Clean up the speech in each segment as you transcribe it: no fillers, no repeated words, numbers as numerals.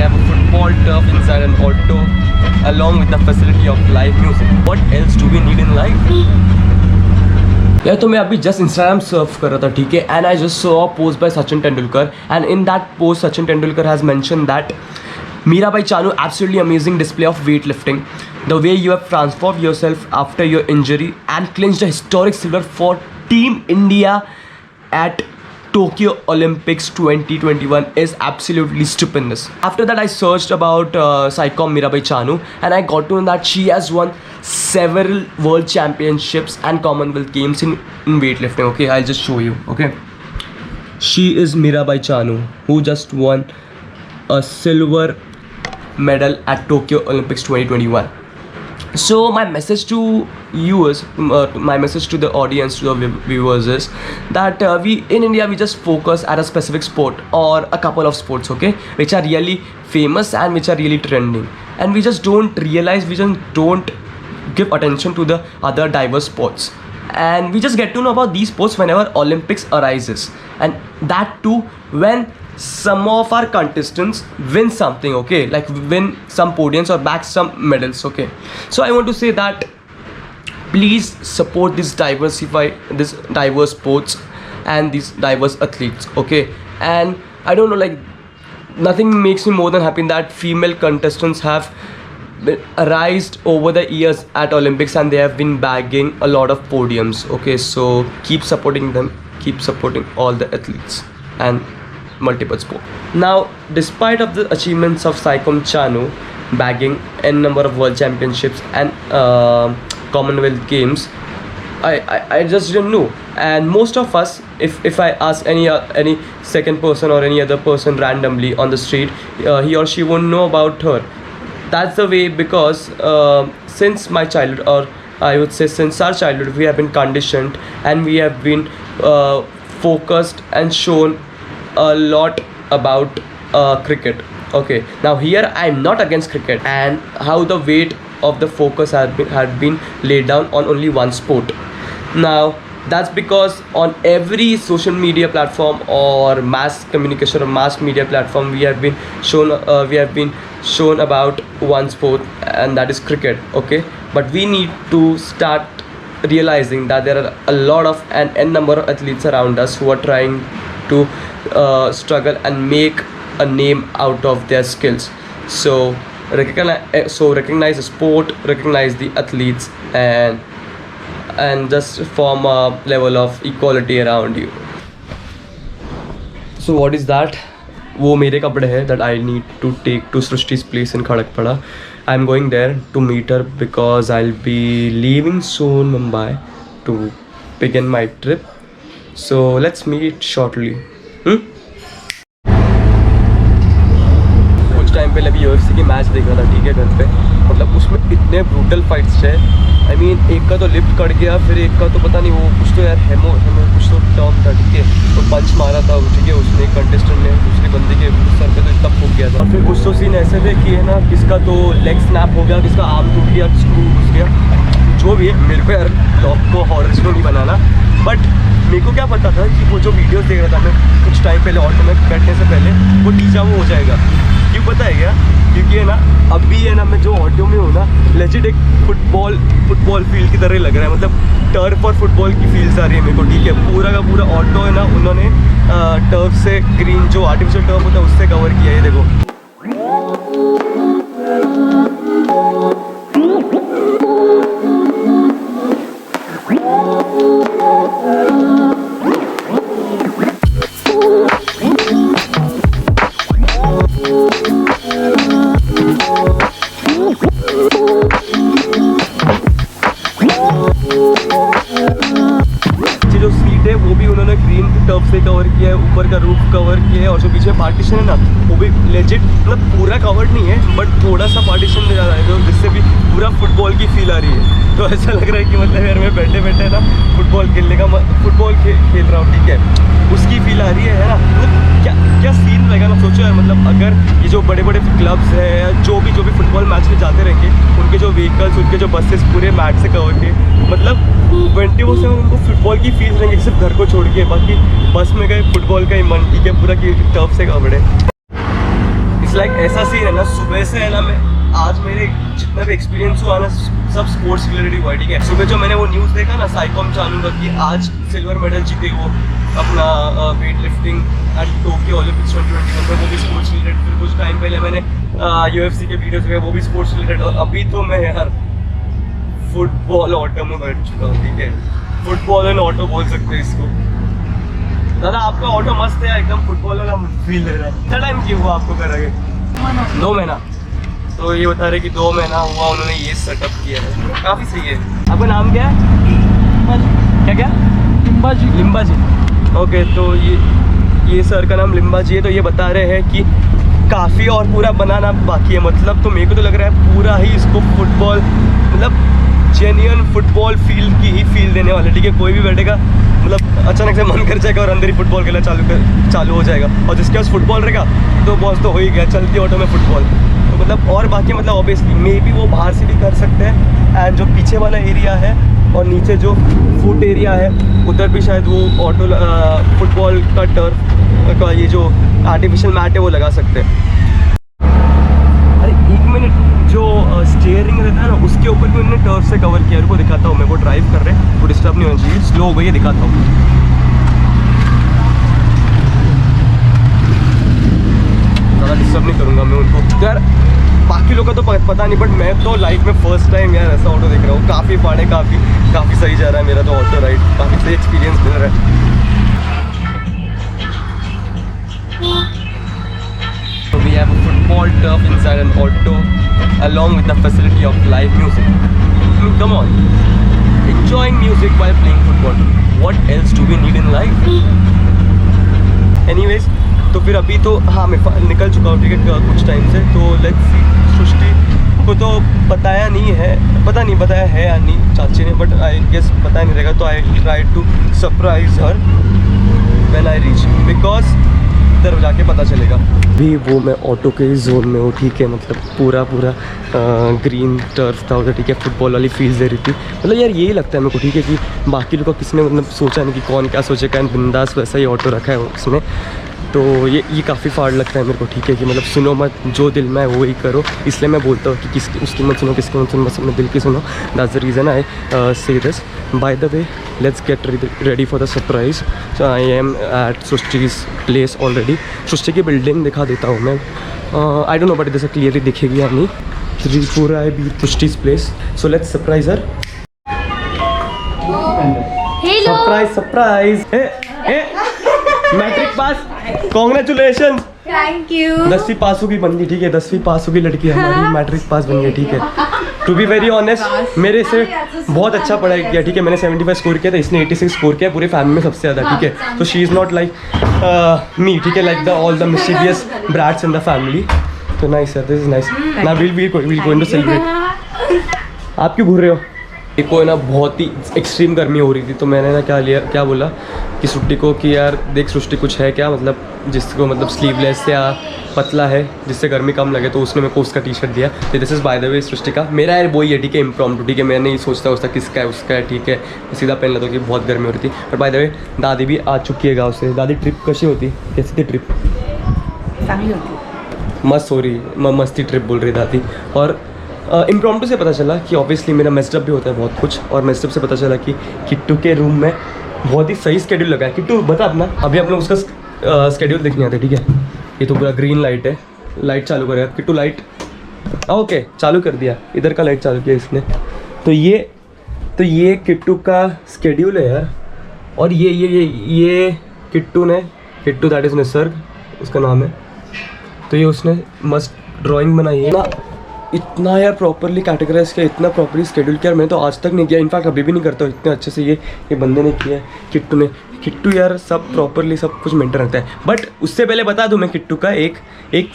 have a football turf inside an auto along with the facility of live music. What else do we need in life? यार तो मैं अभी just Instagram Surf कर रहा था, ठीक है, and I just saw a post by Sachin Tendulkar, and in that post Sachin Tendulkar has mention that Mirabai Chanu, absolutely amazing display of weightlifting. The way you have transformed yourself after your injury and clinched a historic silver for Team India at Tokyo Olympics 2021 is absolutely stupendous. After that, I searched about Saicom Mirabai Chanu, and I got to know that she has won several world championships and Commonwealth Games in weightlifting. Okay, I'll just show you. Okay, she is Mirabai Chanu, who just won a silver medal at Tokyo Olympics 2021. So my message to you is, my message to the audience, to the viewers is that we in India we just focus at a specific sport or a couple of sports, okay, which are really famous and which are really trending, and we just don't realize, we just don't give attention to the other diverse sports, and we just get to know about these sports whenever Olympics arises, and that too when some of our contestants win something, okay, like win some podiums or bag some medals, okay. So I want to say that please support this diverse sports and these diverse athletes, okay. And I don't know, like nothing makes me more than happy that female contestants have arisen over the years at Olympics and they have been bagging a lot of podiums, okay. So keep supporting them, keep supporting all the athletes and multiple sport. Now, despite of the achievements of Saicom Chanu bagging n number of world championships and Commonwealth Games, I just didn't know. And most of us, if I ask any second person or any other person randomly on the street, he or she won't know about her. That's the way, because since my childhood, or I would say since our childhood, we have been conditioned and we have been focused and shown a lot about cricket, okay. Now here I am not against cricket and how the weight of the focus had been laid down on only one sport. Now that's because on every social media platform or mass communication or mass media platform we have been shown about one sport, and that is cricket, okay. But we need to start realizing that there are a lot of n number of athletes around us who are trying to struggle and make a name out of their skills. So recognize the sport, recognize the athletes, and just form a level of equality around you. So what is that? वो मेरे कपड़े हैं that I need to take to Srishti's place in Khadakpada. I'm going there to meet her because I'll be leaving soon Mumbai to begin my trip. So let's meet shortly. कुछ time पहले अभी UFC की match देख रहा था, ठीक है, घर पे. मतलब उसमें इतने ब्रूटल फाइट्स थे. आई मीन एक का तो लिफ्ट कट गया, फिर एक का तो पता नहीं वो कुछ तो यार हेमो कुछ तो टर्म था, ठीक है, तो पंच मारा था, ठीक है, उसने कंटेस्टेंट ने दूसरे बंदे के सर पे तो इतना फूक गया था. और फिर कुछ तो सीन ऐसे थे कि है ना, किसका तो लेग स्नैप हो गया, किसका आर्म टूट गया, स्क्रू घुस गया, जो भी है. मेरे को यार टॉप को हॉरर स्टोरी बनाना, बट मेरे को क्या पता था कि वो जो वीडियोस देख रहा था मैं कुछ टाइम पहले ऑटो में बैठने से पहले, वो डीजा वो हो जाएगा. क्यों पता है क्या? क्योंकि है ना अभी है ना मैं जो ऑटो में हूँ ना, लेजिट एक फुटबॉल फील्ड की तरह लग रहा है. मतलब टर्फ और फुटबॉल की फील्ड्स आ रही है मेरे को, ठीक है. पूरा का पूरा ऑटो है ना उन्होंने टर्फ से ग्रीन जो आर्टिफिशियल टर्फ होता है उससे कवर किया है. ये देखो, जो सीट है वो भी उन्होंने ग्रीन टर्फ से कवर किया है, ऊपर का रूफ कवर किया है, और जो पीछे पार्टीशन है ना वो भी लेजिट, मतलब पूरा कवर्ड नहीं है बट थोड़ा सा पार्टीशन दे रहा है, तो जिससे भी पूरा फुटबॉल की फील आ रही है. तो ऐसा लग रहा है कि मतलब यार मैं बैठे बैठे ना फुटबॉल खेलने का फुटबॉल खेल रहा हूँ, ठीक है, उसकी फील आ रही है ना. मतलब क्या सीन रहेगा ना, सोचो यार. मतलब अगर ये जो बड़े बड़े क्लब्स हैं, जो भी फुटबॉल मैच में जाते रहेंगे, उनके जो व्हीकल्स, उनके जो बसेस पूरे मैट से कवर के, मतलब 24/7 उनको फुटबॉल की फील रहेंगे, सिर्फ घर को छोड़ के. बाकी बस में गए फुटबॉल का ही मन, ठीक है, पूरा की टर्फ से कवर्ड है. इट्स लाइक ऐसा सीन है ना, सुबह से है ना, मैं आज मेरे जितना भी एक्सपीरियंस हुआ ना सब स्पोर्ट्स रिलेटेड हुआ, ठीक है। सुबह जो मैंने वो न्यूज़ देखा ना साइकॉम चालू का कि आज सिल्वर मेडल जीते वो अपना weight lifting eight Tokyo Olympics 2021 में, वो भी स्पोर्ट्स रिलेटेड। फिर कुछ टाइम पहले मैंने UFC के वीडियोज में, वो भी स्पोर्ट्स रिलेटेड। और अभी तो मैं यार फुटबॉल ऑटो में बैठ चुका हूँ, ठीक है। फुटबॉल एंड ऑटो बोल सकते हैं इसको। दादा आपका ऑटो मस्त है, एकदम फुटबॉल वाला फील ले रहा है। कितना टाइम किया हुआ आपको करेंगे? 2 महीना। तो ये बता रहे कि 2 महीना हुआ उन्होंने ये सेटअप किया है, काफ़ी सही है। आपका नाम क्या है? क्या लिम्बा जी। ओके, तो ये सर का नाम लिम्बा जी है। तो ये बता रहे हैं कि काफ़ी और पूरा बनाना बाकी है, मतलब। तो मेरे को तो लग रहा है पूरा ही इसको फुटबॉल, मतलब जेन्युइन फुटबॉल फील्ड की ही फील देने वाले, ठीक है। कोई भी बैठेगा, मतलब अचानक से मन कर जाएगा और अंदर ही फुटबॉल खेलना चालू हो जाएगा। और जिसके पास फुटबॉल रहेगा तो बॉस तो हो ही गया, चलती ऑटो में फुटबॉल। तो मतलब और बाकी मतलब ऑब्वियसली मे बी वो बाहर से भी कर सकते हैं। एंड जो पीछे वाला एरिया है और नीचे जो फुट एरिया है उधर भी शायद वो ऑटो फुटबॉल का टर्फ का ये जो आर्टिफिशियल मैट है वो लगा सकते हैं। अरे 1 मिनट, जो स्टीयरिंग रहता है ना उसके ऊपर भी उन्होंने टर्फ से कवर किया। उनको दिखाता हूँ मैं, वो ड्राइव कर रहे हैं, वो डिस्टर्ब नहीं होना चाहिए, स्लो हो गई है, दिखाता हूँ। ज़्यादा डिस्टर्ब नहीं करूँगा मैं उनको। यार बाकी लोगों का तो पता नहीं, बट मैं तो लाइफ में फर्स्ट टाइम यार ऐसा ऑटो देख रहा हूँ। काफ़ी फाड़े, काफ़ी सही जा रहा है मेरा तो ऑटो राइड, काफ़ी सही एक्सपीरियंस मिल रहा है। So we have a football turf inside an auto along with the facility of live music. I mean, come on, enjoying music while playing football. What else do we need in life? Anyways, तो फिर अभी तो हाँ मैं निकल चुका हूँ, ठीक है, कुछ टाइम से। तो लेट्स सी, सृष्टि को तो बताया नहीं है, पता नहीं बताया है या नहीं चाची ने, बट आई गेस बताया नहीं रहेगा। तो I try to surprise her when I reach, because इधर जाके पता चलेगा। भी वो मैं ऑटो के जोन में हूँ, ठीक है, मतलब पूरा ग्रीन टर्फ था उधर, ठीक है। फुटबॉल वाली फील्ड दे रही थी, मतलब यार यही लगता है मेरे को, ठीक है, कि बाकी लोग का किसने मतलब सोचा नहीं कि कौन क्या सोचेगा। एंड बिंदास वैसा ही ऑटो रखा है उसने। तो ये काफ़ी फाड़ लगता है मेरे को, ठीक है, कि मतलब सुनो मत, जो दिल में है वो ही करो। इसलिए मैं बोलता हूँ कि उसकी मत सुनो, किसकी मत सुनो, बस अपने दिल की सुनो। That's the reason I say this. By the way, let's get ready for the surprise. So I am at Srishti's place already. Srishti की बिल्डिंग दिखा देता हूँ मैं। आई डोंट नो बट जैसे क्लियरली दिखेगी या नहीं। त्रिपुरा है be Srishti's place. So let's surprise her. Surprise. Matric pass, congratulation. Thank you. 10वीं पास होगी बंदी, ठीक है, 10वीं पास होगी लड़की हमारी, मैट्रिक पास बन गई, ठीक है। टू बी वेरी ऑनेस्ट, मेरे से बहुत अच्छा पढ़ाई किया, ठीक है। मैंने 75 स्कोर किया था, इसने 86 स्कोर किया, पूरे फैमिली में सबसे ज़्यादा, ठीक है। तो she is not like me, ठीक है, like the all the mysterious brats in the family. तो nice sir, this is nice. Now will going to celebrate. आप क्यों घूर रहे हो? को ना बहुत ही एक्सट्रीम गर्मी हो रही थी, तो मैंने ना क्या बोला कि सृष्टि को कि यार देख सृष्टि कुछ है क्या, मतलब जिसको मतलब स्लीवलेस या पतला है जिससे गर्मी कम लगे। तो उसने मेरे को उसका टी शर्ट दिया। तो this is by the way Srishti का, मेरा है वही है, ठीक है, इम्प्रॉम्प्टू, ठीक है। मैं नहीं सोचता उसका किसका है, उसका है, ठीक है। सीधा पहन लेता हूँ कि बहुत गर्मी हो रही थी। और बाय द वे दादी भी आ चुकी है गाँव से। दादी ट्रिप कैसी होती, कैसी थी ट्रिप? मस्त हो रही, मस्ती ट्रिप बोल रही दादी। और इम्प्रॉम्प्टू से पता चला कि ऑब्वियसली मेरा मेस्टअप भी होता है बहुत कुछ, और मेस्टअप से पता चला कि किट्टू के रूम में बहुत ही सही स्केड्यूल लगा है। किट्टू बता अपना। अभी आप लोग उसका स्केड्यूल देखने आते हैं, ठीक है। ये तो पूरा ग्रीन लाइट है, लाइट चालू करेगा किट्टू, लाइट ओके चालू कर दिया, इधर का लाइट चालू किया इसने। तो ये किट्टू का स्केड्यूल है यार। और ये किट्टू दैट इज़ निसर्ग उसका नाम है। तो ये उसने मस्त ड्राइंग बनाई है ना, इतना यार प्रॉपरली कैटेगराइज किया, इतना प्रॉपरली शेड्यूल किया, मैंने तो आज तक नहीं किया। इनफैक्ट अभी भी नहीं करता हूँ, इतने अच्छे से ये बंदे ने किया है किट्टू ने। किट्टू यार सब प्रॉपरली सब कुछ मेंटेन रखता है। बट उससे पहले बता दूं मैं किट्टू का एक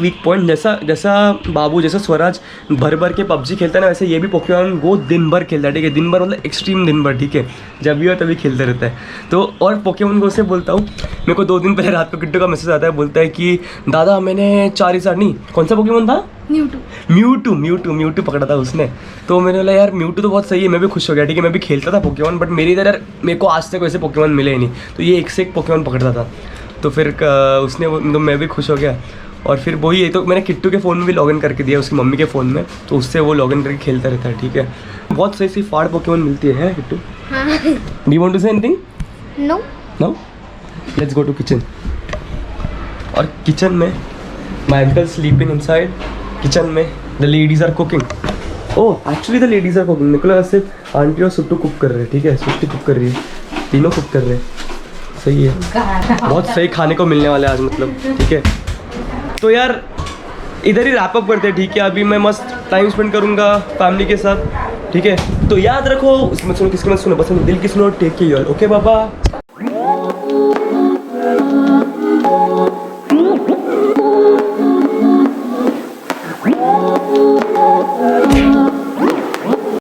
वीक पॉइंट, जैसा बाबू जैसा स्वराज भर के पबजी खेलता है ना, वैसे ये भी पोकेमॉन वो दिन भर खेलता है, ठीक है। दिन भर मतलब एक्सट्रीम दिन भर, ठीक है, जब भी हो तभी खेलते रहता है। तो और पोकेमॉन को से बोलता हूँ, मेरे को 2 दिन पहले रात को किट्टू का मैसेज आता है, बोलता है कि दादा मैंने 4 नहीं, कौन सा पोकेमॉन था, म्यूटू पकड़ा था उसने। तो मैंने बोला यार म्यूटू तो बहुत सही है, मैं भी खुश हो गया, ठीक है। मैं भी खेलता था पोकेमॉन, बट मेरी इधर यार मेरे को आज तक वैसे पोकेमॉन मिले ही नहीं। तो ये एक से एक पोकेमॉन पकड़ता था, तो फिर उसने तो मैं भी खुश हो गया। और फिर वही है, तो मैंने किट्टू के फ़ोन में भी लॉगिन करके दिया उसकी मम्मी के फ़ोन में, तो उससे वो लॉगिन करके खेलता रहता है, ठीक है। बहुत सही सी फाड़ पोकेमोन मिलती है Kittu. Do you want to say anything? No no, let's go to kitchen. और किचन में my uncle sleeping inside. Kitchen में the ladies are cooking. Oh actually the ladies are cooking. मेरे को लगा सिर्फ आंटी और सुट्टू कुक कर रहे हैं, ठीक है, सृष्टि कुक कर रही है, तीनों कुक कर रहे हैं, सही है। बहुत सही खाने को मिलने वाला है आज, मतलब, ठीक है। तो यार इधर ही रैप अप करते हैं, ठीक है। अभी मैं मस्त टाइम स्पेंड करूंगा फैमिली के साथ, ठीक है। तो याद रखो, उसमें सुनो, किसकी मत सुनो, बस दिल की सुनो, टेक केयर, ओके बाबा।